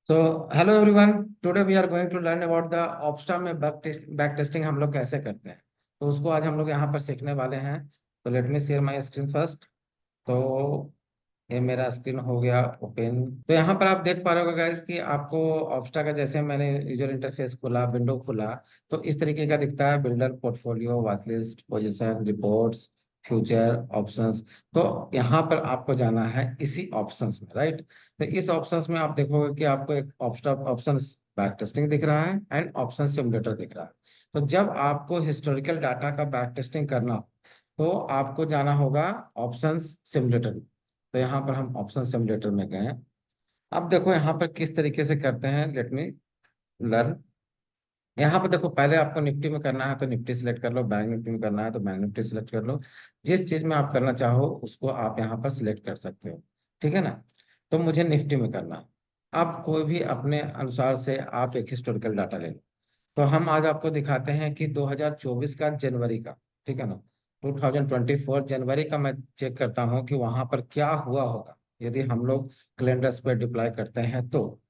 Hello everyone. Today we are going to learn about the Opsta में back testing हम लोग कैसे करते हैं। तो उसको आज हम लोग यहाँ पर सीखने वाले हैं। तो let me share my screen first. तो ये मेरा स्क्रीन हो गया ओपन। तो यहाँ पर आप देख पा रहे हो गाइस कि आपको ऑप्स्टा का जैसे मैंने यूजर इंटरफेस खोला, विंडो खोला, तो इस तरीके का दिखता है। Builder, portfolio, watch list, position, reports, future, options. तो यहाँ पर आपको जाना है इसी ऑप्शंस में, राइट। तो इस ऑप्शंस में आप देखोगे कि आपको एक ऑप्स्टा ऑप्शंस बैक टेस्टिंग दिख रहा है एंड ऑप्शन सिमुलेटर दिख रहा है। तो जब आपको हिस्टोरिकल डाटा का बैक टेस्टिंग करना हो, तो आपको जाना होगा ऑप्शन सिमुलेटर में। तो यहाँ पर हम ऑप्शन सिमुलेटर में गए। अब देखो यहाँ पर किस तरीके से करते हैं, लेट मी लर्न। यहाँ पर देखो, पहले आपको निफ्टी में करना है तो निफ्टी सिलेक्ट कर लो, बैंक निफ्टी में करना है तो बैंक निफ्टी सिलेक्ट कर लो। जिस चीज में आप करना चाहो उसको आप यहाँ पर सिलेक्ट कर सकते हो, ठीक है ना। तो मुझे निफ्टी में करना है। आप कोई भी अपने अनुसार से आप एक हिस्टोरिकल डाटा ले लो। तो हम आज आपको दिखाते हैं कि 2024 का जनवरी का, ठीक है ना, 2024 जनवरी का मैं चेक करता हूँ कि वहां पर क्या हुआ होगा यदि हम लोग कैलेंडर्स पे डिप्लॉय करते हैं तो,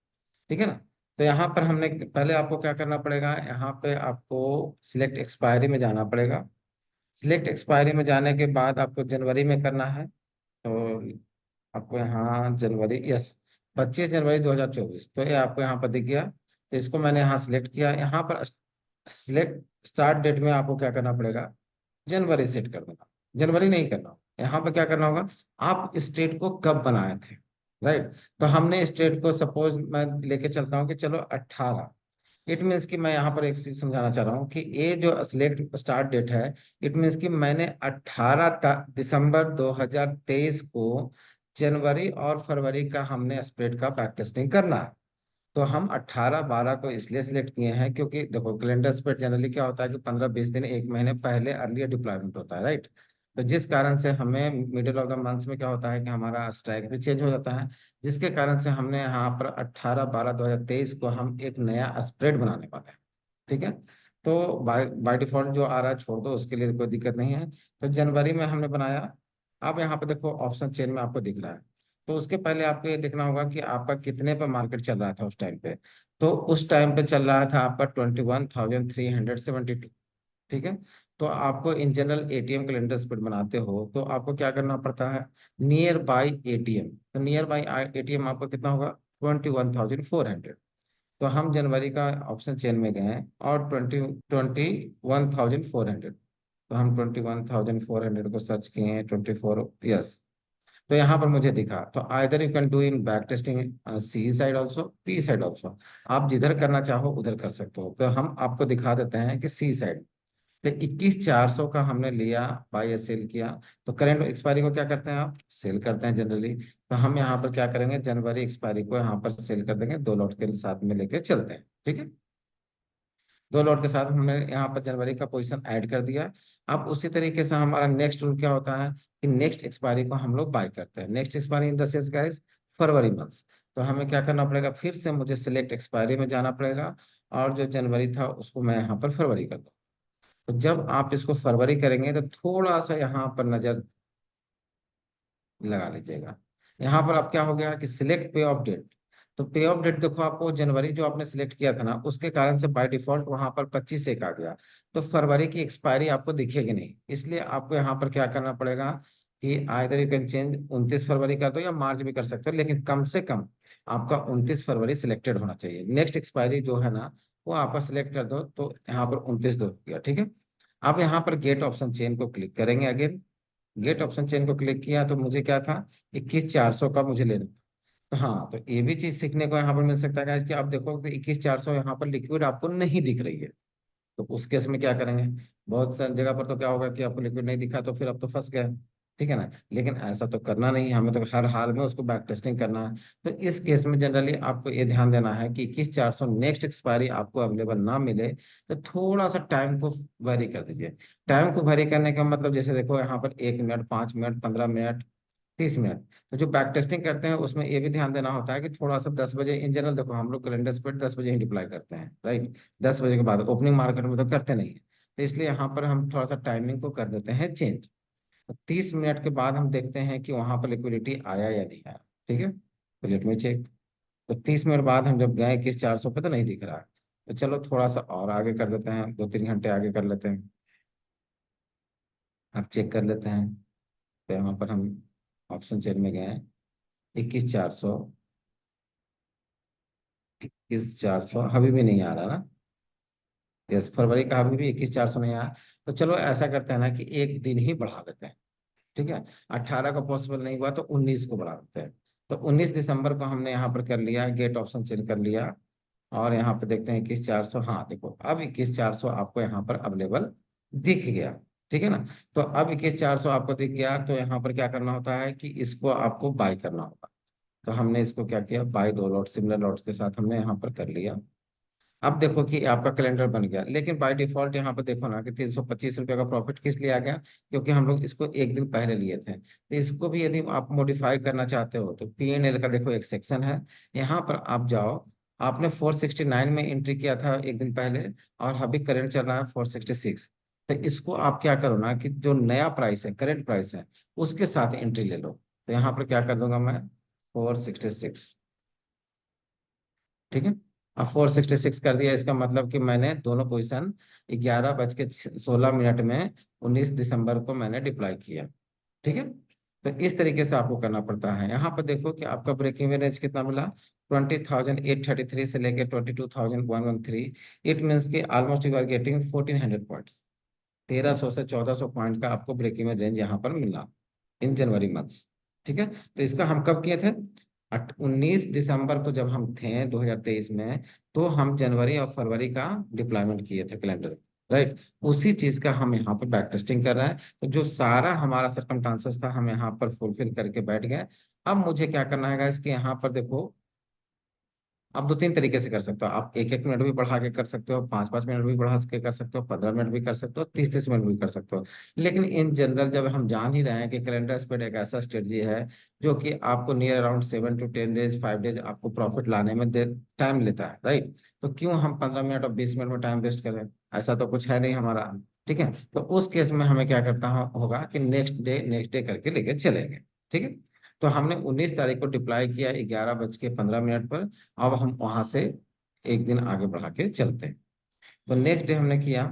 ठीक है ना। तो यहाँ पर हमने पहले आपको क्या करना पड़ेगा, यहाँ पे आपको सिलेक्ट एक्सपायरी में जाना पड़ेगा। सिलेक्ट एक्सपायरी में जाने के बाद आपको जनवरी में करना है। तो आपको यहाँ जनवरी, यस, 25 जनवरी 2024, तो ये आपको यहाँ पर दिख गया। तो इसको मैंने यहाँ सिलेक्ट किया। यहाँ पर सिलेक्ट स्टार्ट डेट में आपको क्या करना पड़ेगा, जनवरी सेट कर देना। जनवरी नहीं करना, यहाँ पर क्या करना होगा, आप स्टेट को कब बनाए थे, राइट। तो हमने स्टेट को, सपोज मैं लेके चलता हूँ कि चलो 18। इट मीन्स कि मैं यहाँ पर एक चीज समझाना चाह रहा हूँ कि ये जो सिलेक्ट स्टार्ट डेट है, इट मीन्स कि मैंने 18 दिसंबर 2023 को जनवरी और फरवरी का हमने स्प्रेड का बैक टेस्टिंग करना है। तो हम 18/12 को इसलिए सिलेक्ट किए हैं क्योंकि देखो, कैलेंडर स्प्रेड जनरली क्या होता है कि 15-20 दिन, एक महीने पहले अर्लियर डिप्लॉयमेंट होता है, राइट। तो जिस कारण से हमें मिडिल ऑफ द मंथ में क्या होता है कि हमारा स्ट्राइक भी चेंज हो जाता है। जिसके कारण से हमने यहाँ पर 18/12/2023 को हम एक नया स्प्रेड बनाने वाले हैं, ठीक है। तो बाय बाय डिफॉल्ट जो आ रहा है छोड़ दो, उसके लिए कोई दिक्कत नहीं है। तो जनवरी में हमने बनाया। अब यहाँ पे देखो ऑप्शन चेन में आपको दिख रहा है। तो उसके पहले आपको ये देखना होगा कि आपका कितने पे मार्केट चल रहा था उस टाइम पे। तो उस टाइम पे चल रहा था आपका 21,372, ठीक है। तो आपको in general ATM calendar spread बनाते हो तो आपको क्या करना पड़ता है, नियर बाई एटीएम। तो नियर बाई एटीएम आपको कितना होगा, 21,400। तो हम जनवरी का ऑप्शन चेन में गए और 21,400। तो हम 21,400 को सर्च किए हैं, 24, यस। तो यहाँ पर मुझे दिखा। तो either you can do in back testing C side also, P side also. आप जिधर करना चाहो उधर कर सकते हो। तो हम आपको दिखा देते हैं कि सी साइड। तो 21,400 का हमने लिया, बाय या सेल किया। तो करेंट एक्सपायरी को क्या करते हैं, आप सेल करते हैं जनरली। तो हम यहाँ पर क्या करेंगे, जनवरी एक्सपायरी को यहाँ पर सेल कर देंगे, 2 लॉट के साथ में लेके चलते हैं, ठीक है। 2 लॉट के साथ हमने यहाँ पर जनवरी का पोजीशन ऐड कर दिया। अब उसी तरीके से हमारा नेक्स्ट रूल क्या होता है कि नेक्स्ट एक्सपायरी को हम लोग बाय करते हैं। Next expiry in the sense guys, February month. तो हमें क्या करना पड़ेगा, फिर से मुझे सिलेक्ट एक्सपायरी में जाना पड़ेगा और जो जनवरी था उसको मैं यहाँ पर फरवरी कर दूँ। तो जब आप इसको फरवरी करेंगे तो थोड़ा सा यहाँ पर नजर लगा लीजिएगा। यहाँ पर अब क्या हो गया कि सिलेक्ट पे ऑफ डेट। तो पे ऑफ डेट देखो, आपको जनवरी जो आपने सिलेक्ट किया था ना, उसके कारण से बाय डिफॉल्ट वहां पर 25 एक आ गया। तो फरवरी की एक्सपायरी आपको दिखेगी नहीं, इसलिए आपको यहाँ पर क्या करना पड़ेगा कि आइदर यू कैन चेंज 29 फरवरी कर दो या मार्च भी कर सकते हो, लेकिन कम से कम आपका 29 फरवरी सिलेक्टेड होना चाहिए। नेक्स्ट एक्सपायरी जो है ना, वो आपका सिलेक्ट कर दो। तो यहाँ पर 29 दो गया, ठीक है। अब यहाँ पर गेट ऑप्शन चेन को क्लिक करेंगे अगेन। गेट ऑप्शन चेन को क्लिक किया तो मुझे क्या था, 21,400 का मुझे लेना था। तो हाँ, तो ये भी चीज सीखने को यहाँ पर मिल सकता है guys, कि आप देखो कि 21,400 यहाँ पर लिक्विड आपको नहीं दिख रही है। तो उस केस में क्या करेंगे, बहुत सारी जगह पर तो क्या होगा कि आपको लिक्विड नहीं दिखा तो फिर आप तो फंस गए, ठीक है ना। लेकिन ऐसा तो करना नहीं है, हमें तो हर हाल में उसको बैक टेस्टिंग करना है। तो इस केस में जनरली आपको ये ध्यान देना है कि 21,400 नेक्स्ट एक्सपायरी आपको अवेलेबल ना मिले तो थोड़ा सा टाइम को वेरी कर दीजिए। टाइम को वेरी करने का मतलब, जैसे देखो यहाँ पर 1 मिनट, 5 मिनट, 15 मिनट, 30 मिनट। तो जो बैक टेस्टिंग करते हैं उसमें ये भी ध्यान देना होता है कि थोड़ा सा 10 बजे, इन जनरल देखो हम लोग कैलेंडर पर 10 बजे ही डिप्लॉय करते हैं, राइट। 10 बजे के बाद ओपनिंग मार्केट में तो करते नहीं है। तो इसलिए यहाँ पर हम थोड़ा सा टाइमिंग को कर देते हैं चेंज। तो 30 मिनट के बाद हम देखते हैं कि वहां पर लिक्विडिटी आया या नहीं आया, ठीक है। तो लेट मी चेक। तो 30 मिनट बाद हम जब गए 21,400 पे तो नहीं दिख रहा है। तो चलो थोड़ा सा और आगे कर देते हैं, 2-3 घंटे आगे कर लेते हैं। अब चेक कर लेते हैं। तो यहाँ पर हम ऑप्शन चेन में गए, 21,400, 21,400 अभी भी नहीं आ रहा ना। यस, फरवरी का अभी भी 21,400 नहीं आया। तो चलो ऐसा करते हैं ना कि एक दिन ही बढ़ा देते हैं। ठीक है, 18 का पॉसिबल नहीं हुआ तो 19 को बढ़ा देते हैं। तो 19 दिसंबर को हमने यहाँ पर कर लिया, गेट ऑप्शन चेंज कर लिया। और यहाँ पे देखते हैं 21,400, हाँ देखो अब 21,400 आपको यहाँ पर अवेलेबल दिख गया। ठीक है ना। तो अब 21,400 आपको दिख गया, तो यहाँ पर क्या करना होता है कि इसको आपको बाय करना होगा। तो हमने इसको क्या किया, बाय 2 लॉट सिमिलर लॉट्स के साथ हमने यहाँ पर कर लिया। अब देखो कि आपका कैलेंडर बन गया, लेकिन बाय डिफॉल्ट यहाँ पे देखो ना कि 325 रुपये का प्रॉफिट किस लिए आ गया, क्योंकि हम लोग इसको एक दिन पहले लिए थे। तो इसको भी यदि आप मॉडिफाई करना चाहते हो तो P&L का देखो एक सेक्शन है, यहाँ पर आप जाओ। आपने 469 में एंट्री किया था एक दिन पहले, और अभी करंट चल रहा है 466। तो इसको आप क्या करो ना कि जो नया प्राइस है, करंट प्राइस है, उसके साथ एंट्री ले लो। तो यहाँ पर क्या कर दूंगा मैं, 466। ठीक है। अब 466 कर दिया, इसका मतलब कि मैंने दोनों पोजीशन 11:16 में 19 दिसंबर को मैंने डिप्लॉय किया। ठीक है। तो इस तरीके से आपको करना पड़ता है। यहाँ पर देखो कि आपका ब्रेक इवन रेंज कितना मिला, 20,833 से लेके 22,113। इट मीन्स कि almost you are getting 1,400 points. 1,300 से 1,400 पॉइंट का आपको ब्रेक इवन रेंज यहाँ पर मिला इन जनवरी मंथ्स। ठीक है। तो इसका हम कब किए थे, 19 दिसंबर को जब हम थे 2023 में, तो हम जनवरी और फरवरी का डिप्लॉयमेंट किए थे कैलेंडर। राइट। उसी चीज का हम यहाँ पर बैक टेस्टिंग कर रहे हैं। तो जो सारा हमारा सर्कमस्टांसेस था हम यहाँ पर फुलफिल करके बैठ गए। अब मुझे क्या करना है इसके, यहाँ पर देखो आप 2-3 तरीके से कर सकते हो। आप 1-1 मिनट भी बढ़ा के कर सकते हो, 5-5 मिनट भी बढ़ा के कर सकते हो, 15 मिनट भी कर सकते हो, 30-30 मिनट भी कर सकते हो। लेकिन इन जनरल जब हम जान ही रहे हैं कि कैलेंडर स्प्रेड एक ऐसा स्ट्रेटजी है जो कि आपको near around 7 to 10 days, 5 days आपको प्रॉफिट लाने में टाइम लेता है। राइट। तो क्यों हम 15 मिनट और 20 मिनट में टाइम वेस्ट करें, ऐसा तो कुछ है नहीं हमारा। ठीक है। तो उस केस में हमें क्या करता होगा कि नेक्स्ट डे करके लेके चलेंगे। ठीक है। तो हमने 19 तारीख को डिप्लॉय किया 11:15 पर। अब हम वहां से एक दिन आगे बढ़ा के चलते हैं। तो नेक्स्ट डे हमने किया।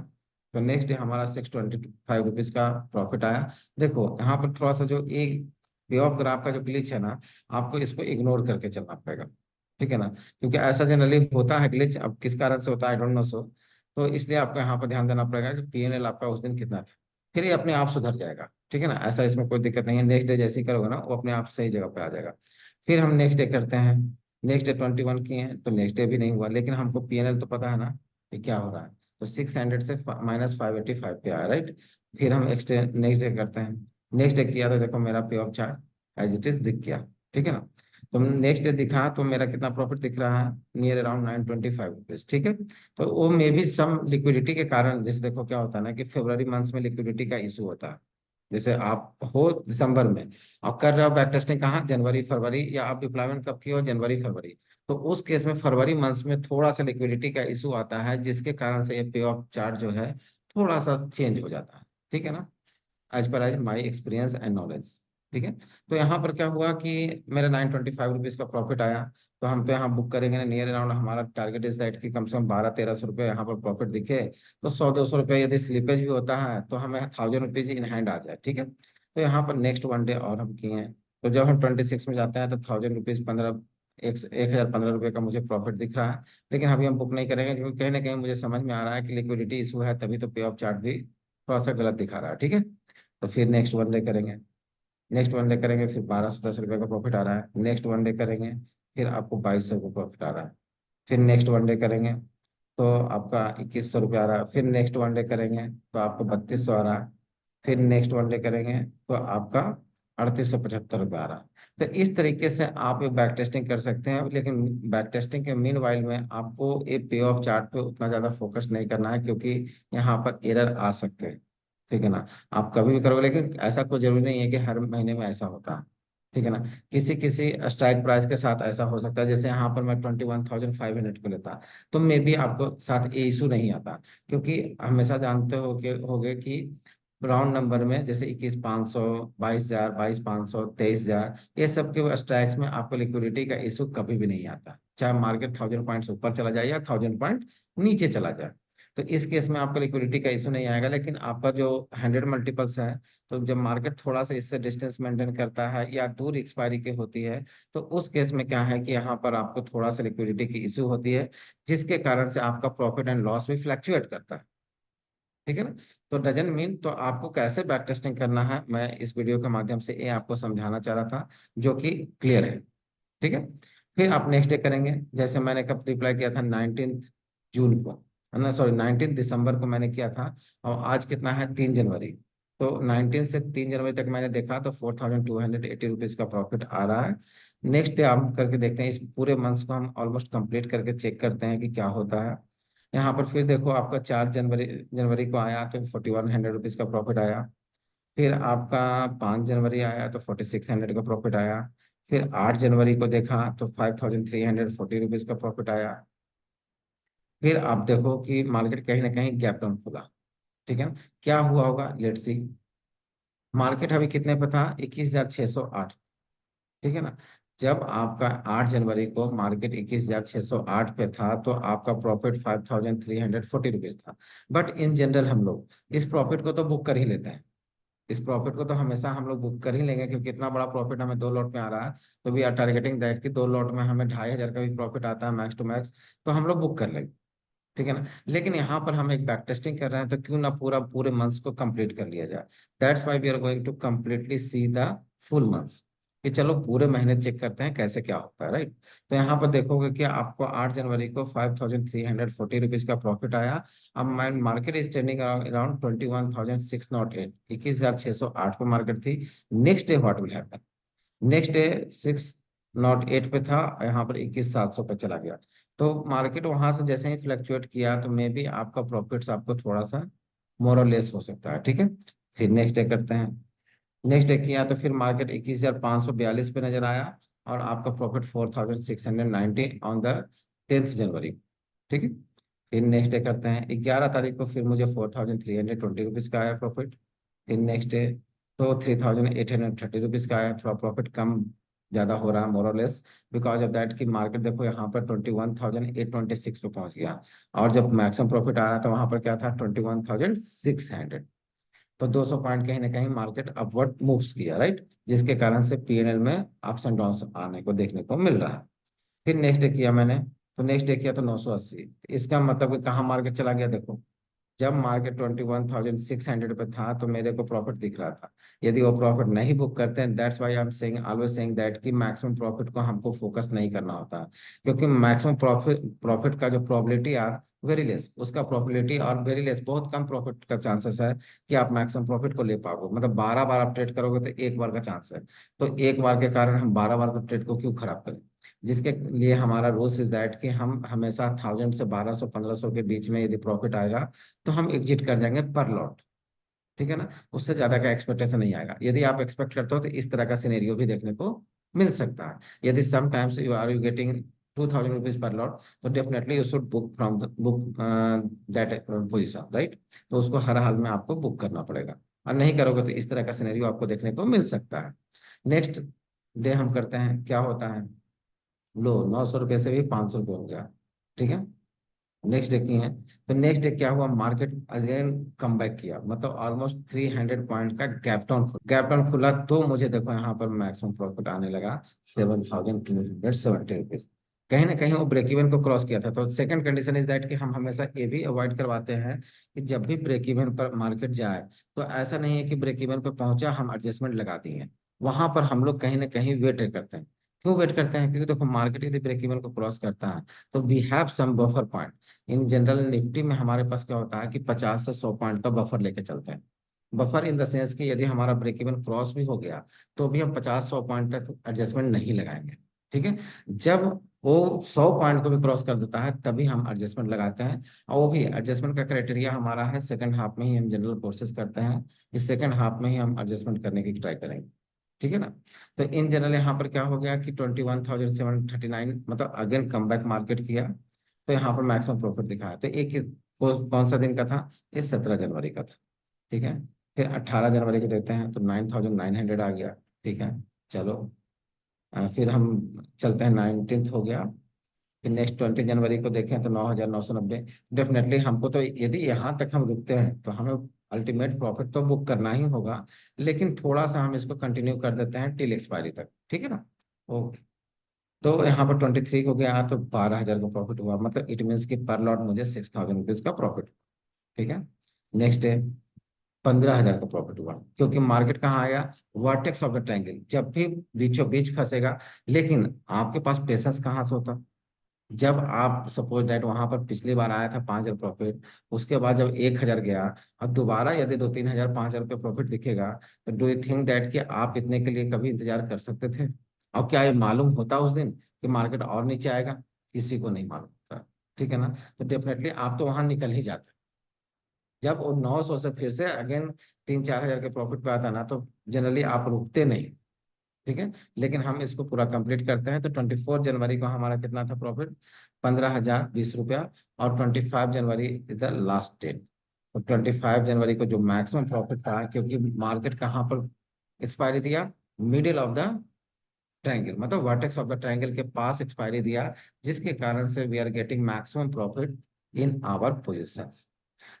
तो नेक्स्ट डे हमारा 625 रुपीज का प्रॉफिट आया। देखो यहाँ पर थोड़ा सा जो एक पे ऑफ ग्राफ का जो ग्लिच है ना, आपको इसको इग्नोर करके चलना पड़ेगा। ठीक है ना, क्योंकि ऐसा जनरली होता है ग्लिच, अब किस कारण से होता है आई डोंट नो सो। तो इसलिए आपको यहाँ पर ध्यान देना पड़ेगा कि P&L आपका उस दिन कितना था, फिर ये अपने आप सुधर जाएगा। ठीक है ना, ऐसा इसमें कोई दिक्कत नहीं है। नेक्स्ट डे जैसे ही करोगे ना वो अपने आप सही जगह पे आ जाएगा। फिर हम नेक्स्ट डे करते हैं। नेक्स्ट डे 21 किए हैं, तो नेक्स्ट डे भी नहीं हुआ, लेकिन हमको P&L तो पता है ना कि क्या हो रहा है। तो 600 से -585 पे आया। राइट। फिर हम नेक्स्ट डे करते हैं। नेक्स्ट डे किया तो देखो मेरा payoff chart as it is दिख गया। ठीक है ना। तो नेक्स्ट डे दिखा तो मेरा कितना प्रॉफिट दिख रहा है, नियर अराउंड 925 रुपीज। ठीक है। तो वो मे भी सम लिक्विडिटी के कारण, जैसे देखो क्या होता है ना कि फरवरी मंथ में लिक्विडिटी का इशू होता है। जैसे आप हो दिसंबर में और कर रहे हो बैक टेस्टिंग कहाँ, जनवरी फरवरी, या आप डिप्लॉयमेंट कब किए हो, जनवरी फरवरी। तो उस केस में फरवरी मंथ में थोड़ा सा लिक्विडिटी का इशू आता है, जिसके कारण से ये पे ऑफ चार्ट जो है थोड़ा सा चेंज हो जाता है। ठीक है ना, as per as my experience and knowledge. ठीक है। तो यहाँ पर क्या हुआ कि मेरा 925 रुपीज का प्रॉफिट आया। तो हम तो यहाँ बुक करेंगे ना, नियर अराउंड हमारा टारगेट इज दैट कि कम से कम 1200-1300 रुपये यहाँ पर प्रॉफिट दिखे। तो 100-200 रुपये यदि स्लीपेज भी होता है तो हमें 1000 रुपीज इन हैंड आ जाए। ठीक है। तो यहाँ पर नेक्स्ट 1 डे और हम किए हैं। तो जब हम 26 में जाते हैं तो 1000 रुपीज 1,015 रुपये का मुझे प्रॉफिट दिख रहा है। लेकिन अभी हम बुक नहीं करेंगे, क्योंकि कहीं ना कहीं मुझे समझ में आ रहा है कि लिक्विडिटी इशू है, तभी तो पे ऑफ चार्ट भी थोड़ा सा गलत दिखा रहा है। ठीक है। तो फिर नेक्स्ट 1 डे करेंगे। नेक्स्ट 1 डे करेंगे, फिर 1,210 रुपये का प्रॉफिट आ रहा है। नेक्स्ट 1 डे करेंगे, फिर आपको 2,200 का प्रॉफिट आ रहा है। फिर नेक्स्ट 1 डे करेंगे तो आपका 2,100 रुपये आ रहा है। फिर नेक्स्ट 1 डे करेंगे तो आपको 3,200 आ रहा है। फिर नेक्स्ट 1 डे करेंगे तो आपका 3,875 रुपये आ रहा है। तो इस तरीके से आप ये बैक टेस्टिंग कर सकते हैं, लेकिन बैक टेस्टिंग के मीन वाइल में आपको ये पे ऑफ चार्ट पे उतना ज़्यादा फोकस नहीं करना है, क्योंकि यहाँ पर एरर आ सकते हैं। ठीक है ना, आप कभी भी करोगे, लेकिन ऐसा कोई जरूरी नहीं है कि हर महीने में ऐसा होता है। ठीक है ना, किसी किसी स्ट्राइक प्राइस के साथ ऐसा हो सकता है। जैसे यहाँ पर मैं 21,500 को लेता, तो मे बी आपको साथ ये इशू नहीं आता, क्योंकि हमेशा जानते हो कि होगे कि राउंड नंबर में, जैसे 21,500, 22,000, 22,500, 23,000, ये सब के स्ट्राइक्स में आपको लिक्विडिटी का इशू कभी भी नहीं आता, चाहे मार्केट 1,000 पॉइंट्स ऊपर चला जाए या 1,000 पॉइंट नीचे चला जाए। तो इस केस में आपको लिक्विडिटी का इशू नहीं आएगा। लेकिन आपका जो 100 मल्टीपल्स है, तो जब मार्केट थोड़ा सा इससे डिस्टेंस मेंटेन करता है या दूर एक्सपायरी की होती है, तो उस केस में क्या है कि यहाँ पर आपको थोड़ा सा लिक्विडिटी की इशू होती है, जिसके कारण से आपका प्रॉफिट एंड लॉस भी फ्लैक्चुएट करता है। ठीक है ना। तो डजन मीन, तो आपको कैसे बैक टेस्टिंग करना है, मैं इस वीडियो के माध्यम से ये आपको समझाना चाह रहा था, जो कि क्लियर है। ठीक है। फिर आप नेक्स्ट डे करेंगे, जैसे मैंने कब रिप्लाई किया था, 19 जून को, है ना, सॉरी 19 दिसंबर को मैंने किया था। और आज कितना है, 3 जनवरी। तो 19 से 3 जनवरी तक मैंने देखा तो 4,280 रुपीज का प्रॉफिट आ रहा है। नेक्स्ट डे हम करके देखते हैं, इस पूरे मंथ को हम ऑलमोस्ट कंप्लीट करके चेक करते हैं कि क्या होता है। यहाँ पर फिर देखो, आपका 4 जनवरी जनवरी को आया तो 4,100 रुपीज का प्रॉफिट आया। फिर आपका 5 जनवरी आया तो 4,600 का प्रॉफिट आया। फिर 8 जनवरी को देखा तो 5,340 रुपीज का प्रॉफिट आया। फिर आप देखो कि मार्केट कहीं ना कहीं गैप डाउन खुला। ठीक है ना। क्या हुआ होगा, लेट्स सी। मार्केट अभी कितने पे था, 21,608। ठीक है ना। जब आपका 8 जनवरी को मार्केट 21,608 पे था, तो आपका प्रॉफिट 5,340 रुपीज था। बट इन जनरल हम लोग इस प्रॉफिट को तो बुक कर ही लेते हैं। इस प्रॉफिट को तो हमेशा हम लोग बुक कर ही लेंगे, क्योंकि इतना बड़ा प्रॉफिट हमें 2 लॉट में आ रहा है। तो वी आर टारगेटिंग दैट कि 2 लॉट में हमें 2,500 का भी प्रॉफिट आता है मैक्स टू मैक्स, तो हम लोग बुक कर लेंगे। ठीक है ना। लेकिन यहाँ पर हम एक बैक टेस्टिंग कर रहे हैं, तो क्यों ना पूरे मंथ्स को कंप्लीट कर लिया जाए। That's why we are going to completely see the full months, कि चलो पूरे महीने चेक करते हैं कैसे क्या होता है, राइट। तो यहाँ पर देखोगे कि आपको 8 जनवरी को 5,340 रुपीज का प्रॉफिट आया। अब मार्केट इज ट्रेंडिंग अराउंड 21,608, 21,608 पे मार्केट थी। Next day what will happen, next day 608 पे था, यहाँ पर 21,700 पे चला गया। तो मार्केट वहां से जैसे ही फ्लक्चुएट किया, तो मे बी आपका प्रॉफिट्स आपको थोड़ा सा मोर और लेस हो सकता है। ठीक है। फिर नेक्स्ट डे करते हैं। नेक्स्ट डे किया तो फिर मार्केट 21,542 पे नजर आया, और आपका प्रॉफिट 4,690 ऑन द 10 जनवरी। ठीक है। फिर नेक्स्ट डे करते हैं, 11 तारीख को, फिर मुझे 4,320 रुपीज का आया प्रॉफिट। फिर नेक्स्ट डे तो 3,830 रुपीज का आया, थोड़ा प्रॉफिट कम ज्यादा हो रहा है मोर और लेस, बिकॉज ऑफ दैट कि मार्केट देखो यहाँ पर 21,826 पे पहुंच गया। और जब मैक्सिमम प्रॉफिट आ रहा था, वहां पर क्या था, 21,600। तो 200 पॉइंट कहीं ना कहीं मार्केट अपवर्ड मूव्स किया, राइट, जिसके कारण से पीएनएल में अप्स एंड डाउन आने को देखने को मिल रहा है। फिर नेक्स्ट डे किया मैंने, तो नेक्स्ट डे किया तो 980। इसका मतलब कि कहाँ मार्केट चला गया, देखो। जब मार्केट 21,600 पे था, तो मेरे को प्रॉफिट दिख रहा था। यदि वो प्रॉफिट नहीं बुक करते हैं, that's why I am saying, always saying that कि मैक्सिमम प्रॉफिट को हमको फोकस नहीं करना होता है। क्योंकि मैक्सिमम प्रॉफिट प्रॉफिट का जो प्रोबेबिलिटी आर वेरी लेस, उसका प्रोबेबिलिटी और वेरी लेस, बहुत कम प्रॉफिट का चांसेस है कि आप मैक्सिमम प्रॉफिट को ले पाओगे। मतलब 12 बार आप ट्रेड करोगे तो एक बार का चांस है। तो एक बार के कारण हम 12 बार का ट्रेड को क्यों खराब करें। जिसके लिए हमारा रूल्स इज दैट कि हम हमेशा 1,000 से 1,200 1,500 के बीच में यदि प्रॉफिट आएगा, तो हम एग्जिट कर जाएंगे पर लॉट। ठीक है ना। उससे ज्यादा का एक्सपेक्टेशन नहीं आएगा। यदि आप एक्सपेक्ट करते हो तो इस तरह का सिनेरियो भी देखने को मिल सकता है। यदि sometimes you getting 2,000 rupees per lot, तो definitely you should book from the book that position, right. तो उसको हर हाल में आपको बुक करना पड़ेगा। और नहीं करोगे तो इस तरह का सिनेरियो आपको देखने को मिल सकता है। नेक्स्ट डे हम करते हैं, क्या होता है, लो 900 रुपये से भी 500 रुपये हो गया। ठीक है। नेक्स्ट डे की है, तो नेक्स्ट डे क्या हुआ, मार्केट अगेन कम बैक किया, मतलब ऑलमोस्ट 300 पॉइंट का गैप डाउन खुला। तो मुझे देखो यहाँ पर मैक्सिमम प्रॉफिट आने लगा 7,270 रुपीज। कहीं ना कहीं वो ब्रेक इवन को क्रॉस किया था। तो सेकंड कंडीशन इज दैट कि हम हमेशा ये भी अवॉइड करवाते हैं कि जब भी ब्रेक इवन पर मार्केट जाए, तो ऐसा नहीं है कि ब्रेक इवन पर पहुंचा हम एडजस्टमेंट लगा दिए। वहां पर हम लोग कहीं ना कहीं वेट करते हैं। क्यों वेट करते हैं, क्योंकि देखो मार्केट यदि ब्रेक इवन को क्रॉस करता है, तो we have some buffer point. In general Nifty में हमारे पास क्या होता है कि 50 से 100 पॉइंट का बफर लेके चलते हैं। बफर इन द सेंस कि यदि हमारा ब्रेक इवन क्रॉस भी हो गया, तो भी हम 50-100 पॉइंट तक एडजस्टमेंट नहीं लगाएंगे। ठीक है। जब वो 100 पॉइंट को भी क्रॉस कर देता है, तभी हम एडजस्टमेंट लगाते हैं। और वो भी एडजस्टमेंट का क्राइटेरिया हमारा है, सेकंड हाफ में ही हम जनरल कोर्सेज करते हैं। इस सेकंड हाफ में ही हम एडजस्टमेंट करने की ट्राई करेंगे। ठीक है ना। तो इन जनरल यहाँ पर क्या हो गया कि 21,739, मतलब अगेन कम बैक मार्केट किया। तो यहाँ पर मैक्सिमम प्रॉफिट दिखाया, तो एक कौन सा दिन का था, इस 17 जनवरी का था। ठीक है। फिर 18 जनवरी को देते हैं तो 9,900 आ गया। ठीक है, चलो। फिर हम चलते हैं, 19th हो गया। फिर नेक्स्ट 20 जनवरी को देखें तो 9,990। डेफिनेटली हमको तो यदि यहाँ तक हम रुकते हैं तो हमें अल्टीमेट प्रॉफिट तो बुक करना ही होगा, लेकिन थोड़ा सा हम इसको कंटिन्यू कर देते हैं टिल एक्सपायरी तक। ठीक है ना। ओके। तो यहाँ पर 23 को गया तो 12,000 का प्रॉफिट हुआ, मतलब इट मीन्स कि पर लॉट मुझे 6,000 रुपीज का प्रॉफिट। ठीक है। नेक्स्ट डे 15,000 का प्रॉफिट हुआ, क्योंकि मार्केट कहाँ आया, वर्टेक्स ऑफ द ट्रायंगल, जब भी बीचों बीच फंसेगा। लेकिन आपके पास पेशेंस कहाँ से होता, जब आप सपोज दैट वहां पर पिछली बार आया था 5,000 प्रॉफिट, उसके बाद जब 1,000 गया, अब दोबारा यदि 2-3 हजार 5,000 रुपये प्रॉफिट दिखेगा, तो डू यू थिंक दैट कि आप इतने के लिए कभी इंतजार कर सकते थे? और क्या ये मालूम होता उस दिन कि मार्केट और नीचे आएगा? किसी को नहीं मालूम होता। ठीक है ना। तो डेफिनेटली आप तो वहां निकल ही जाते। जब वो 900 से फिर से अगेन 3-4 हजार के प्रॉफिट पे आता ना, तो जनरली आप रुकते नहीं। ठीक है। लेकिन हम इसको पूरा कंप्लीट करते हैं, तो 24 जनवरी को हमारा कितना था प्रॉफिट, 15,020 रुपया। और 25 January is the last date. तो 25 जनवरी को जो मैक्सिमम प्रॉफिट था, क्योंकि मार्केट कहाँ पर एक्सपायरी दिया, मिडिल ऑफ द ट्रायंगल, मतलब वर्टेक्स ऑफ द ट्रायंगल के पास एक्सपायरी दिया, जिसके कारण से we are getting maximum profit in our positions.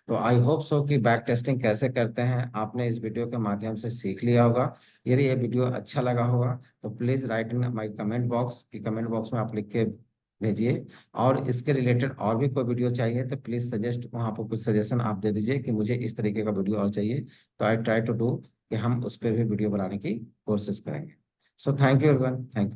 तो आई होप सो कि बैक टेस्टिंग कैसे करते हैं आपने इस वीडियो के माध्यम से सीख लिया होगा। यदि ये वीडियो अच्छा लगा होगा तो please write in my comment box, कि कमेंट बॉक्स में आप लिख के भेजिए। और इसके रिलेटेड और भी कोई वीडियो चाहिए तो प्लीज़ सजेस्ट, वहाँ पर कुछ सजेशन आप दे दीजिए कि मुझे इस तरीके का वीडियो और चाहिए, तो आई ट्राई टू डू कि हम उस पर भी वीडियो बनाने की कोशिश करेंगे। So thank you everyone, thank you.